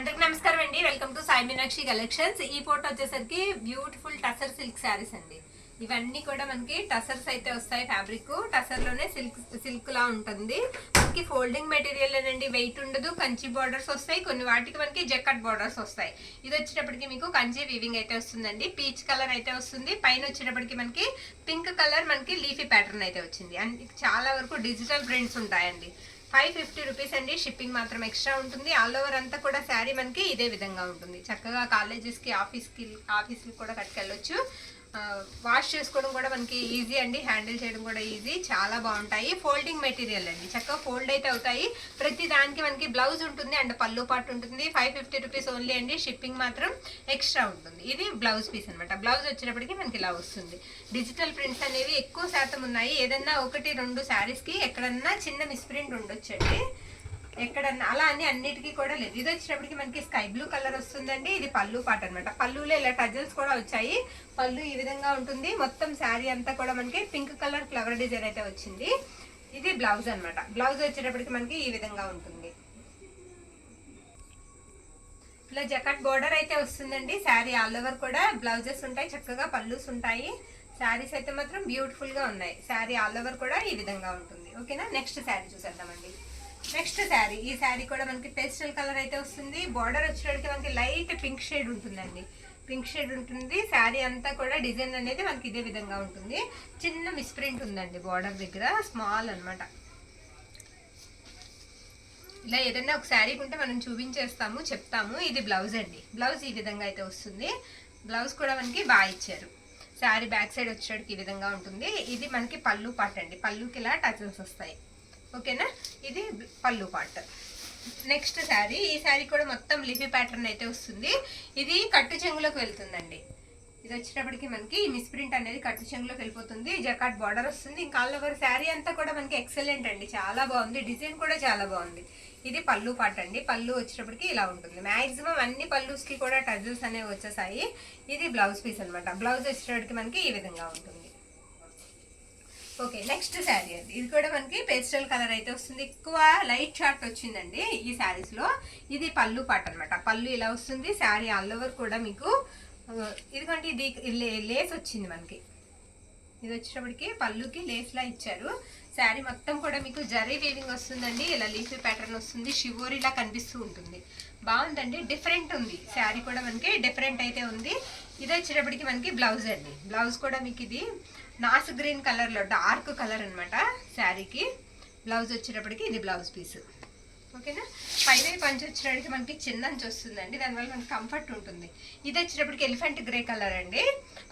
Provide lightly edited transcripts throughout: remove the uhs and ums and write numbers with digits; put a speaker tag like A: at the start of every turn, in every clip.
A: అందరికి నమస్కారం అండి. Welcome to Sai Meenakshi collections. ఈ ఫోటో వచ్చేసరికి బ్యూటిఫుల్ టసర్ సిల్క్ శారీస్ అండి. ఇవన్నీ కూడా మనకి టసర్స్ అయితే వస్తాయి. ఫ్యాబ్రిక్ టసర్ లోనే సిల్క్ లా ఉంటుంది. మనకి ఫోల్డింగ్ మెటీరియల్ అండి, వెయిట్ ఉండదు. కంచి బార్డర్స్ వస్తాయి, కొన్ని వాటికి మనకి జక్కట్ బార్డర్స్ వస్తాయి. ఇది వచ్చేటప్పటికి మీకు కంచి వీవింగ్ అయితే వస్తుందండి. పీచ్ కలర్ అయితే వస్తుంది. పైన వచ్చేటప్పటికి మనకి పింక్ కలర్ మనకి లీఫీ ప్యాటర్న్ అయితే వచ్చింది. అండ్ చాలా వరకు డిజిటల్ ప్రింట్స్ ఉంటాయండి. 550 రూపీస్ అండి. షిప్పింగ్ మాత్రం ఎక్స్ట్రా ఉంటుంది. ఆల్ ఓవర్ అంతా కూడా శారీ మనకి ఇదే విధంగా ఉంటుంది. చక్కగా కాలేజెస్కి ఆఫీస్కి కూడా కట్టుకెళ్ళొచ్చు. వాష్ చేసుకోవడం కూడా మనకి ఈజీ అండి. హ్యాండిల్ చేయడం కూడా ఈజీ. చాలా బాగుంటాయి. ఫోల్డింగ్ మెటీరియల్ అండి, చక్కగా ఫోల్డ్ అయితే అవుతాయి. ప్రతి దానికి మనకి బ్లౌజ్ ఉంటుంది అండ్ పళ్ళు పాటు ఉంటుంది. 550 రూపీస్ ఓన్లీ అండి. షిప్పింగ్ మాత్రం ఎక్స్ట్రా ఉంటుంది. ఇది బ్లౌజ్ పీస్ అనమాట. బ్లౌజ్ వచ్చేటప్పటికి మనకి ఇలా వస్తుంది. డిజిటల్ ప్రింట్స్ అనేవి ఎక్కువ శాతం ఉన్నాయి. ఏదన్నా 1-2 శారీస్కి ఎక్కడన్నా చిన్న మిస్ప్రింట్ ఉండొచ్చండి. ఎక్కడన్నా అలా అని అన్నిటికీ కూడా లేదు. ఇది వచ్చేటప్పటికి మనకి స్కై బ్లూ కలర్ వస్తుందండి. ఇది పళ్ళు పాట అనమాట. పళ్ళులో ఇలా టజల్స్ కూడా వచ్చాయి. పళ్ళు ఈ విధంగా ఉంటుంది. మొత్తం శారీ అంతా కూడా మనకి పింక్ కలర్ ఫ్లవర్ డిజైన్ అయితే వచ్చింది. ఇది బ్లౌజ్ అనమాట. బ్లౌజ్ వచ్చేటప్పటికి మనకి ఈ విధంగా ఉంటుంది. ఇలా జకట్ బోర్డర్ అయితే వస్తుందండి. శారీ ఆల్ ఓవర్ కూడా బ్లౌజెస్ ఉంటాయి, చక్కగా పళ్ళుస్ ఉంటాయి. శారీస్ అయితే మాత్రం బ్యూటిఫుల్ గా ఉన్నాయి. శారీ ఆల్ ఓవర్ కూడా ఈ విధంగా ఉంటుంది. ఓకేనా, నెక్స్ట్ శారీ చూసేద్దామండి. నెక్స్ట్ శారీ, ఈ శారీ కూడా మనకి పేస్టల్ కలర్ అయితే వస్తుంది. బార్డర్ వచ్చేటప్పటికి మనకి లైట్ పింక్ షేడ్ ఉంటుందండి. పింక్ షేడ్ ఉంటుంది. శారీ అంతా కూడా డిజైన్ అనేది మనకి ఇదే విధంగా ఉంటుంది. చిన్న మిస్ప్రింట్ ఉందండి బార్డర్ దగ్గర, స్మాల్ అనమాట. ఇలా ఏదైనా ఒక శారీ ఉంటే మనం చూపించేస్తాము, చెప్తాము. ఇది బ్లౌజ్ అండి. బ్లౌజ్ ఈ విధంగా అయితే వస్తుంది. బ్లౌజ్ కూడా మనకి బాగా ఇచ్చారు. శారీ బ్యాక్ సైడ్ వచ్చేటికి ఈ విధంగా ఉంటుంది. ఇది మనకి పళ్ళు పార్ట్ అండి. పళ్ళుకి ఇలా టచల్స్ వస్తాయి. ఓకేనా, ఇది పళ్ళు పార్ట్. నెక్స్ట్ శారీ, ఈ శారీ కూడా మొత్తం లిఫీ ప్యాటర్న్ అయితే వస్తుంది. ఇది కట్టు చెంగులోకి వెళ్తుందండి. ఇది వచ్చేటప్పటికి మనకి మిస్ప్రింట్ అనేది కట్టు చెంగులోకి వెళ్ళిపోతుంది. జకాట్ బార్డర్ వస్తుంది. ఇంకా ఆల్ ఓవర్ శారీ అంతా కూడా మనకి ఎక్సలెంట్ అండి. చాలా బాగుంది. డిజైన్ కూడా చాలా బాగుంది. ఇది పళ్ళు పార్ట్ అండి. పళ్ళు వచ్చేటప్పటికి ఇలా ఉంటుంది. మాక్సిమం అన్ని పళ్ళుస్కి కూడా టజల్స్ అనేవి వచ్చేసాయి. ఇది బ్లౌజ్ పీస్ అనమాట. బ్లౌజ్ వచ్చేటప్పటికి మనకి ఈ విధంగా ఉంటుంది. ఓకే, నెక్స్ట్ శారీ అండి. ఇది కూడా మనకి పేస్టల్ కలర్ అయితే వస్తుంది. ఎక్కువ లైట్ షార్ట్ వచ్చిందండి ఈ శారీస్ లో. ఇది పళ్ళు పాట అనమాట. పళ్ళు ఇలా వస్తుంది. శారీ ఆల్ ఓవర్ కూడా మీకు ఇదిగోండి, ఇది లేస్ వచ్చింది మనకి. ఇది వచ్చేటప్పటికి పళ్ళుకి లేస్ లా ఇచ్చారు. శారీ మొత్తం కూడా మీకు జరీ వీవింగ్ వస్తుందండి. ఇలా లీఫీ ప్యాటర్న్ వస్తుంది. షివోరీలా కనిపిస్తూ ఉంటుంది. బాగుందండి, డిఫరెంట్ ఉంది. శారీ కూడా మనకి డిఫరెంట్ అయితే ఉంది. ఇది వచ్చేటప్పటికి మనకి బ్లౌజ్ అండి. బ్లౌజ్ కూడా మీకు ఇది నాస్ గ్రీన్ కలర్ లో డార్క్ కలర్ అనమాట. శారీకి బ్లౌజ్ వచ్చేటప్పటికి ఇది బ్లౌజ్ పీస్. ఓకేనా, పైన పంచ్ వచ్చేటప్పటికి మనకి చిన్న అంచు వస్తుందండి. దానివల్ల మనకి కంఫర్ట్ ఉంటుంది. ఇది వచ్చేటప్పటికి ఎలిఫెంట్ గ్రే కలర్ అండి.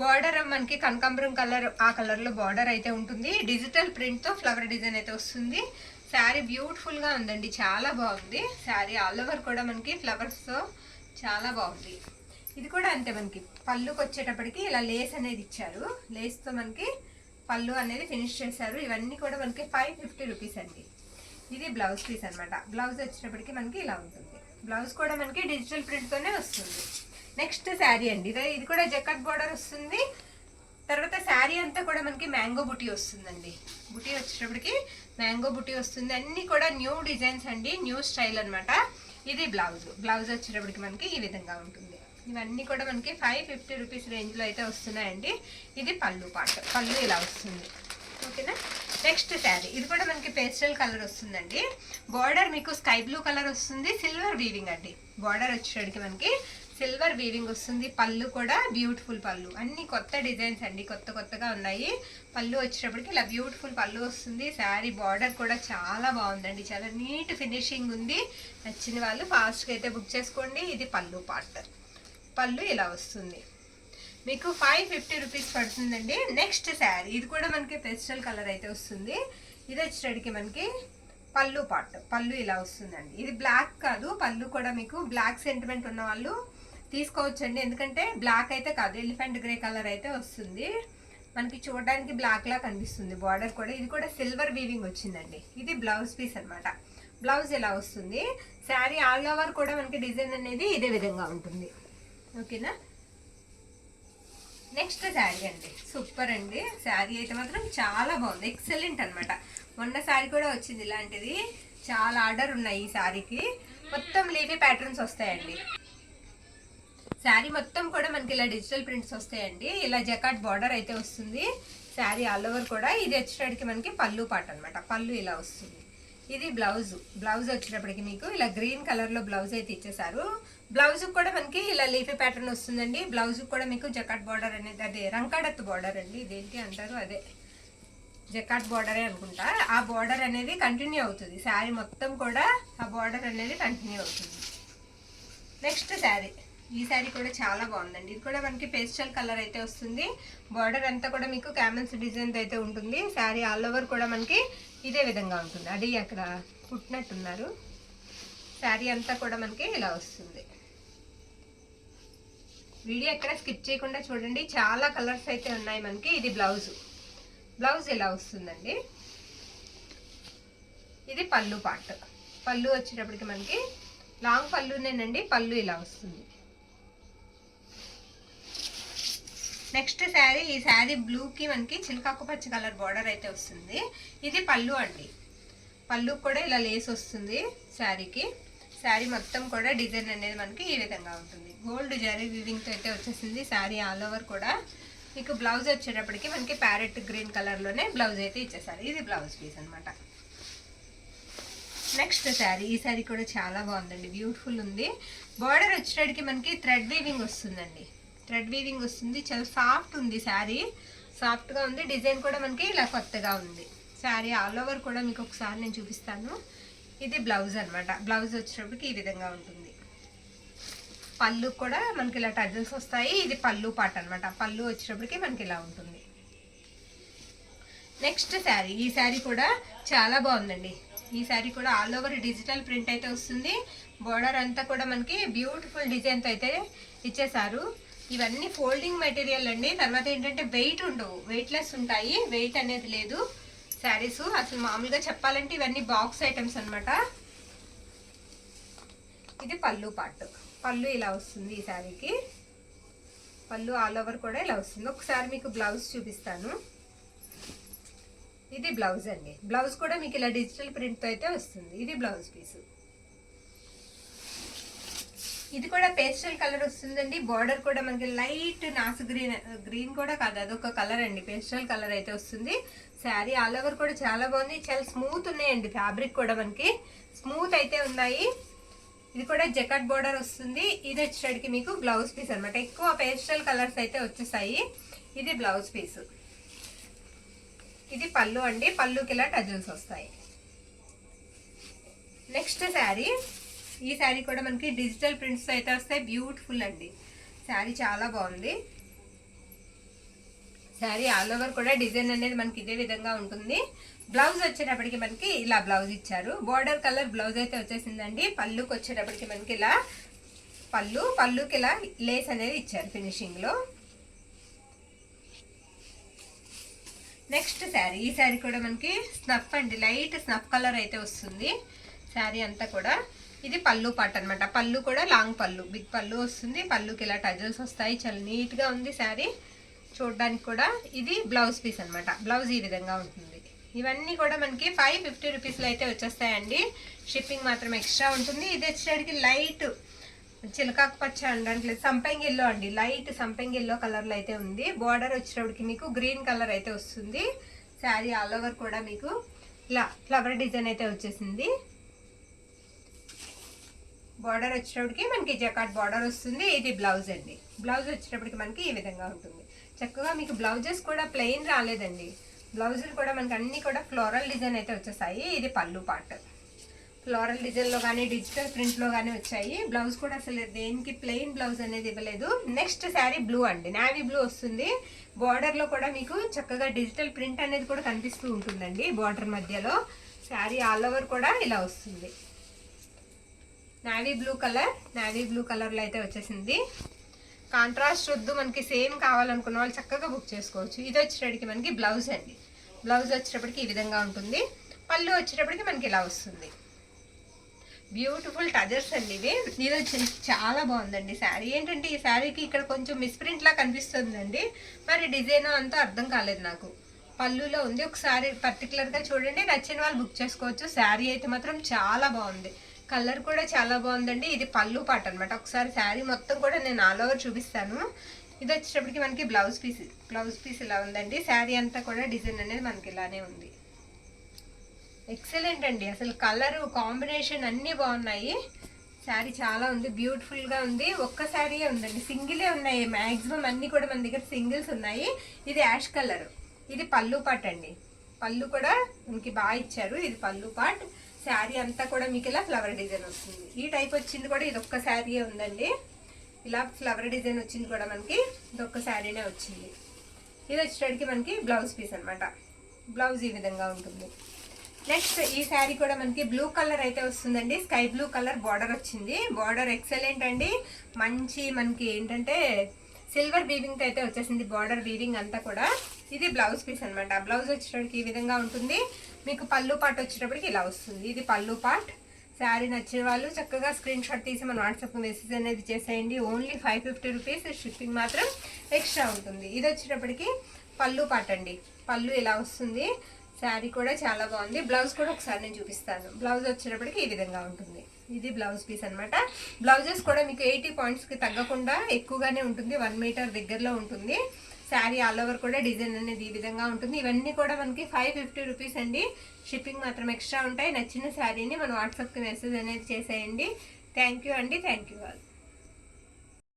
A: బార్డర్ మనకి కనకాంబరం కలర్, ఆ కలర్ లో బార్డర్ అయితే ఉంటుంది. డిజిటల్ ప్రింట్ తో ఫ్లవర్ డిజైన్ అయితే వస్తుంది. శారీ బ్యూటిఫుల్ గా ఉందండి, చాలా బాగుంది. శారీ ఆల్ ఓవర్ కూడా మనకి ఫ్లవర్స్ తో చాలా బాగుంది. ఇది కూడా అంతే, మనకి పళ్ళుకి వచ్చేటప్పటికి ఇలా లేస్ అనేది ఇచ్చారు. లేస్ తో మనకి పళ్ళు అనేది ఫినిష్ చేశారు. ఇవన్నీ కూడా మనకి 550 రూపీస్ అండి. ఇది బ్లౌజ్ పీస్ అనమాట. బ్లౌజ్ వచ్చేటప్పటికి మనకి ఇలా ఉంటుంది. బ్లౌజ్ కూడా మనకి డిజిటల్ ప్రింట్ తోనే వస్తుంది. నెక్స్ట్ శారీ అండి. ఇది కూడా జకట్ బోర్డర్ వస్తుంది. తర్వాత శారీ అంతా కూడా మనకి మ్యాంగో బుటీ వస్తుందండి. బుటీ వచ్చేటప్పటికి మ్యాంగో బుటీ వస్తుంది. అన్ని కూడా న్యూ డిజైన్స్ అండి, న్యూ స్టైల్ అనమాట. ఇది బ్లౌజ్. బ్లౌజ్ వచ్చేటప్పటికి మనకి ఈ విధంగా ఉంటుంది. ఇవన్నీ కూడా మనకి 550 రూపీస్ రేంజ్లో అయితే వస్తున్నాయండి. ఇది పళ్ళు పార్ట్. పళ్ళు ఇలా వస్తుంది. ఓకేనా, నెక్స్ట్ శారీ. ఇది కూడా మనకి పేస్టల్ కలర్ వస్తుందండి. బార్డర్ మీకు స్కై బ్లూ కలర్ వస్తుంది. సిల్వర్ వీవింగ్ అండి. బార్డర్ వచ్చేటికి మనకి సిల్వర్ వీవింగ్ వస్తుంది. పళ్ళు కూడా బ్యూటిఫుల్ పళ్ళు. అన్ని కొత్త డిజైన్స్ అండి, కొత్తగా ఉన్నాయి. పళ్ళు వచ్చేటప్పటికి ఇలా బ్యూటిఫుల్ పళ్ళు వస్తుంది. శారీ బార్డర్ కూడా చాలా బాగుందండి. చాలా నీట్ ఫినిషింగ్ ఉంది. నచ్చిన వాళ్ళు ఫాస్ట్గా అయితే బుక్ చేసుకోండి. ఇది పళ్ళు పార్ట్. పళ్ళు ఇలా వస్తుంది. మీకు 550 రూపీస్ పడుతుందండి. నెక్స్ట్ శారీ, ఇది కూడా మనకి పేస్టల్ కలర్ అయితే వస్తుంది. ఇది వచ్చేటికి మనకి పళ్ళు పార్ట్. పళ్ళు ఇలా వస్తుందండి. ఇది బ్లాక్ కాదు, పళ్ళు కూడా మీకు బ్లాక్ సెంటిమెంట్ ఉన్న వాళ్ళు తీసుకోవచ్చండి. ఎందుకంటే బ్లాక్ అయితే కాదు, ఎలిఫెంట్ గ్రే కలర్ అయితే వస్తుంది. మనకి చూడడానికి బ్లాక్ లా కనిపిస్తుంది. బార్డర్ కూడా ఇది కూడా సిల్వర్ వీవింగ్ వచ్చిందండి. ఇది బ్లౌజ్ పీస్ అనమాట. బ్లౌజ్ ఇలా వస్తుంది. శారీ ఆల్ ఓవర్ కూడా మనకి డిజైన్ అనేది ఇదే విధంగా ఉంటుంది. ఓకేనా, నెక్స్ట్ శారీ అండి. సూపర్ అండి. శారీ అయితే మాత్రం చాలా బాగుంది, ఎక్సలెంట్ అనమాట. మొన్న శారీ కూడా వచ్చింది ఇలాంటిది. చాలా ఆర్డర్ ఉన్నాయి ఈ శారీకి. మొత్తం లీఫీ ప్యాటర్న్స్ వస్తాయండి. శారీ మొత్తం కూడా మనకి ఇలా డిజిటల్ ప్రింట్స్ వస్తాయండి. ఇలా జకాట్ బార్డర్ అయితే వస్తుంది. శారీ ఆల్ ఓవర్ కూడా ఇది వచ్చేటప్పటికి మనకి పళ్ళు పాట అనమాట. పళ్ళు ఇలా వస్తుంది. ఇది బ్లౌజ్. బ్లౌజ్ వచ్చేటప్పటికి మీకు ఇలా గ్రీన్ కలర్ లో బ్లౌజ్ అయితే ఇచ్చేసారు. బ్లౌజ్ కూడా మనకి ఇలా లీఫీ ప్యాటర్న్ వస్తుందండి. బ్లౌజ్ కూడా మీకు జకాట్ బార్డర్ అనేది, అదే రంకాడత్ బార్డర్ అండి, ఇదేంటి అంటారు, అదే జకాట్ బార్డరే అనుకుంటా. ఆ బార్డర్ అనేది కంటిన్యూ అవుతుంది. శారీ మొత్తం కూడా ఆ బార్డర్ అనేది కంటిన్యూ అవుతుంది. నెక్స్ట్ శారీ. ఈ శారీ కూడా చాలా బాగుందండి. ఇది కూడా మనకి పేస్టల్ కలర్ అయితే వస్తుంది. బార్డర్ అంతా కూడా మీకు క్యామెల్స్ డిజైన్ అయితే ఉంటుంది. శారీ ఆల్ ఓవర్ కూడా మనకి ఇదే విధంగా ఉంటుంది. అది అక్కడ కుట్టినట్టున్నారు. శారీ అంతా కూడా మనకి ఇలా వస్తుంది. వీడియో ఎక్కడ స్కిప్ చేయకుండా చూడండి. చాలా కలర్స్ అయితే ఉన్నాయి మనకి. ఇది బ్లౌజ్. బ్లౌజ్ ఇలా వస్తుందండి. ఇది పళ్ళు పార్ట్. పళ్ళు వచ్చేటప్పటికి మనకి లాంగ్ పళ్ళునేనండి. పళ్ళు ఇలా వస్తుంది. నెక్స్ట్ శారీ. ఈ శారీ బ్లూకి మనకి చిలకాకు పచ్చ కలర్ బార్డర్ అయితే వస్తుంది. ఇది పళ్ళు అండి. పళ్ళు కూడా ఇలా లేస్ వస్తుంది శారీకి. శారీ మొత్తం కూడా డిజైన్ అనేది మనకి ఈ విధంగా ఉంటుంది. గోల్డ్ జరీ వీవింగ్తో అయితే వచ్చేసింది. శారీ ఆల్ ఓవర్ కూడా మీకు బ్లౌజ్ వచ్చేటప్పటికి మనకి ప్యారెట్ గ్రీన్ కలర్లోనే బ్లౌజ్ అయితే ఇచ్చేసారు. ఇది బ్లౌజ్ పీస్ అనమాట. నెక్స్ట్ శారీ. ఈ శారీ కూడా చాలా బాగుందండి. బ్యూటిఫుల్ ఉంది. బార్డర్ వచ్చేటప్పటికి మనకి థ్రెడ్ వీవింగ్ వస్తుందండి. థ్రెడ్ వీవింగ్ వస్తుంది. చాలా సాఫ్ట్ ఉంది శారీ. సాఫ్ట్గా ఉంది. డిజైన్ కూడా మనకి ఇలా కొత్తగా ఉంది. శారీ ఆల్ ఓవర్ కూడా మీకు ఒకసారి నేను చూపిస్తాను. ఇది బ్లౌజ్ అనమాట. బ్లౌజ్ వచ్చేటప్పటికి ఈ విధంగా ఉంటుంది. పళ్ళు కూడా మనకి ఇలా టజల్స్ వస్తాయి. ఇది పళ్ళు పాట అనమాట. పళ్ళు వచ్చేటప్పటికి మనకి ఇలా ఉంటుంది. నెక్స్ట్ శారీ. ఈ శారీ కూడా చాలా బాగుందండి. ఈ శారీ కూడా ఆల్ ఓవర్ డిజిటల్ ప్రింట్ అయితే వస్తుంది. బోర్డర్ అంతా కూడా మనకి బ్యూటిఫుల్ డిజైన్తో అయితే ఇచ్చేసారు. ఇవన్నీ ఫోల్డింగ్ మెటీరియల్ అండి. తర్వాత ఏంటంటే వెయిట్ ఉండవు, వెయిట్లెస్ ఉంటాయి. వెయిట్ అనేది లేదు శారీస్. అసలు మామూలుగా చెప్పాలంటే ఇవన్నీ బాక్స్ ఐటమ్స్ అనమాట. ఇది పళ్ళు పార్ట్. పళ్ళు ఇలా వస్తుంది ఈ శారీకి. పళ్ళు ఆల్ ఓవర్ కూడా ఇలా వస్తుంది. ఒకసారి మీకు బ్లౌజ్ చూపిస్తాను. ఇది బ్లౌజ్ అండి. బ్లౌజ్ కూడా మీకు ఇలా డిజిటల్ ప్రింట్తో అయితే వస్తుంది. ఇది బ్లౌజ్ పీసు. ఇది కూడా పేస్టల్ కలర్ వస్తుందండి. బార్డర్ కూడా మనకి లైట్ నాసు గ్రీన్, గ్రీన్ కూడా కాదు, అదొక కలర్ అండి. పేస్టల్ కలర్ అయితే వస్తుంది. శారీ ఆల్ ఓవర్ కూడా చాలా బాగుంది. చాలా స్మూత్ ఉన్నాయండి. ఫ్యాబ్రిక్ కూడా మనకి స్మూత్ అయితే ఉన్నాయి. ఇది కూడా జకాట్ బార్డర్ వస్తుంది. ఇది వచ్చేటికి మీకు బ్లౌజ్ పీస్ అనమాట. ఎక్కువ పేస్టల్ కలర్స్ అయితే వచ్చేసాయి. ఇది బ్లౌజ్ పీస్. ఇది పళ్ళు అండి. పళ్ళుకి ఇలా టజల్స్ వస్తాయి. నెక్స్ట్ శారీ. ఈ శారీ కూడా మనకి డిజిటల్ ప్రింట్స్ అయితే వస్తాయి. బ్యూటిఫుల్ అండి. శారీ చాలా బాగుంది. శారీ ఆల్ ఓవర్ కూడా డిజైన్ అనేది మనకి ఇదే విధంగా ఉంటుంది. బ్లౌజ్ వచ్చేటప్పటికి మనకి ఇలా బ్లౌజ్ ఇచ్చారు. బార్డర్ కలర్ బ్లౌజ్ అయితే వచ్చేసిందండి. పళ్ళుకి వచ్చేటప్పటికి మనకి ఇలా పళ్ళుకి ఇలా లేస్ అనేది ఇచ్చారు ఫినిషింగ్ లో. నెక్స్ట్ శారీ. ఈ శారీ కూడా మనకి స్నఫ్ అండి. లైట్ స్నఫ్ కలర్ అయితే వస్తుంది శారీ అంతా కూడా. ఇది పళ్ళు పార్ట్ అనమాట. పళ్ళు కూడా లాంగ్ పళ్ళు, బిగ్ పళ్ళు వస్తుంది. పళ్ళుకి ఇలా టజల్స్ వస్తాయి. చాలా నీట్ గా ఉంది శారీ చూడడానికి కూడా. ఇది బ్లౌజ్ పీస్ అనమాట. బ్లౌజ్ ఈ విధంగా ఉంటుంది. ఇవన్నీ కూడా మనకి 550 రూపీస్లో అయితే వచ్చేస్తాయండి. షిప్పింగ్ మాత్రం ఎక్స్ట్రా ఉంటుంది. ఇది వచ్చేటికి లైట్ చిలకాకు పచ్చ అనడానికి లేదు, సంపెంగ్ ఎల్లో అండి. లైట్ సంపెంగ్ ఎల్లో కలర్లో అయితే ఉంది. బార్డర్ వచ్చేటప్పటికి మీకు గ్రీన్ కలర్ అయితే వస్తుంది. శారీ ఆల్ ఓవర్ కూడా మీకు ఇలా ఫ్లవర్ డిజైన్ అయితే వచ్చేసింది. బార్డర్ వచ్చేటప్పటికి మనకి జకాట్ బార్డర్ వస్తుంది. ఇది బ్లౌజ్ అండి. బ్లౌజ్ వచ్చేటప్పటికి మనకి ఈ విధంగా ఉంటుంది. చక్కగా మీకు బ్లౌజెస్ కూడా ప్లెయిన్ రాలేదండి. బ్లౌజులు కూడా మనకి అన్ని కూడా ఫ్లోరల్ డిజైన్ అయితే వచ్చేసాయి. ఇది పళ్ళు పార్ట్. ఫ్లోరల్ డిజైన్లో కానీ డిజిటల్ ప్రింట్లో కానీ వచ్చాయి. బ్లౌజ్ కూడా అసలు దేనికి ప్లెయిన్ బ్లౌజ్ అనేది ఇవ్వలేదు. నెక్స్ట్ శారీ బ్లూ అండి. నావీ బ్లూ వస్తుంది. బార్డర్లో కూడా మీకు చక్కగా డిజిటల్ ప్రింట్ అనేది కూడా కనిపిస్తూ ఉంటుందండి బార్డర్ మధ్యలో. శారీ ఆల్ ఓవర్ కూడా ఇలా వస్తుంది. Navy blue colour, navy blue కలర్లో అయితే వచ్చేసింది. కాంట్రాస్ట్ వద్దు మనకి సేమ్ కావాలనుకున్న వాళ్ళు చక్కగా బుక్ చేసుకోవచ్చు. ఇది వచ్చేటప్పటికి మనకి బ్లౌజ్ అండి. బ్లౌజ్ వచ్చేటప్పటికి ఈ విధంగా ఉంటుంది. పళ్ళు వచ్చేటప్పటికి మనకి ఇలా వస్తుంది. బ్యూటిఫుల్ టజర్స్ అండి ఇవి. ఇది వచ్చి చాలా బాగుందండి శారీ. ఏంటంటే ఈ శారీకి ఇక్కడ కొంచెం మిస్ప్రింట్ లా కనిపిస్తుందండి. మరి డిజైన్ అంతా అర్థం కాలేదు నాకు. పళ్ళులో ఉంది. ఒకసారి పర్టికులర్గా చూడండి. నచ్చిన వాళ్ళు బుక్ చేసుకోవచ్చు. శారీ అయితే మాత్రం చాలా బాగుంది. కలర్ కూడా చాలా బాగుందండి. ఇది పళ్ళు పాట అనమాట. ఒకసారి శారీ మొత్తం కూడా నేను ఆల్ ఓవర్ చూపిస్తాను. ఇది వచ్చేటప్పటికి మనకి బ్లౌజ్ పీస్ ఇలా ఉందండి. శారీ అంతా కూడా డిజైన్ అనేది మనకి ఇలానే ఉంది. ఎక్సలెంట్ అండి, అసలు కలర్ కాంబినేషన్ అన్నీ బాగున్నాయి. శారీ చాలా ఉంది, బ్యూటిఫుల్గా ఉంది. ఒక్క శారీయే ఉందండి, సింగిలే ఉన్నాయి. మ్యాక్సిమం అన్నీ కూడా మన దగ్గర సింగిల్స్ ఉన్నాయి. ఇది యాష్ కలర్. ఇది పళ్ళు పాట్ అండి. పళ్ళు కూడా మనకి బాగా ఇచ్చారు. ఇది పళ్ళు పాట్. శారీ అంతా కూడా మీకు ఇలా ఫ్లవర్ డిజైన్ వస్తుంది. ఈ టైప్ వచ్చింది కూడా ఇది ఒక్క శారీయే ఉందండి. ఇలా ఫ్లవర్ డిజైన్ వచ్చింది కూడా మనకి ఇదొక్క శారీనే వచ్చింది. ఇది వచ్చేటప్పటికి మనకి బ్లౌజ్ పీస్ అనమాట. బ్లౌజ్ ఈ విధంగా ఉంటుంది. నెక్స్ట్ ఈ శారీ కూడా మనకి బ్లూ కలర్ అయితే వస్తుందండి. స్కై బ్లూ కలర్ బార్డర్ వచ్చింది. బార్డర్ ఎక్సలెంట్ అండి. మంచి మనకి ఏంటంటే సిల్వర్ వీవింగ్ అయితే వచ్చేసింది బార్డర్ వీవింగ్ అంతా కూడా. ఇది బ్లౌజ్ పీస్ అనమాట. బ్లౌజ్ వచ్చేటప్పటికి ఈ విధంగా ఉంటుంది. మీకు పళ్ళు పాట్ వచ్చేటప్పటికి ఇలా వస్తుంది. ఇది పళ్ళు పాట్. శారీ నచ్చిన వాళ్ళు చక్కగా స్క్రీన్ షాట్ తీసి మన వాట్సాప్ మెసేజ్ అనేది చేసేయండి. ఓన్లీ 550 రూపీస్, షిప్పింగ్ మాత్రం ఎక్స్ట్రా ఉంటుంది. ఇది వచ్చేటప్పటికి పళ్ళు పాట్ అండి. పళ్ళు ఇలా వస్తుంది. శారీ కూడా చాలా బాగుంది. బ్లౌజ్ కూడా ఒకసారి నేను చూపిస్తాను. బ్లౌజ్ వచ్చేటప్పటికి ఈ విధంగా ఉంటుంది. ఇది బ్లౌజ్ పీస్ అనమాట. బ్లౌజెస్ కూడా మీకు 80 పాయింట్స్కి తగ్గకుండా ఎక్కువగానే ఉంటుంది. 1 మీటర్ దగ్గరలో ఉంటుంది. శారీ ఆల్ ఓవర్ కూడా డిజైన్ అనేది ఈ విధంగా ఉంటుంది. ఇవన్నీ కూడా మనకి 550 రూపీస్ అండి. షిప్పింగ్ మాత్రం ఎక్స్ట్రా ఉంటాయి. నచ్చిన శారీని మన వాట్సాప్కి మెసేజ్ అనేది చేసేయండి. థ్యాంక్ యూ అండి. Thank you all.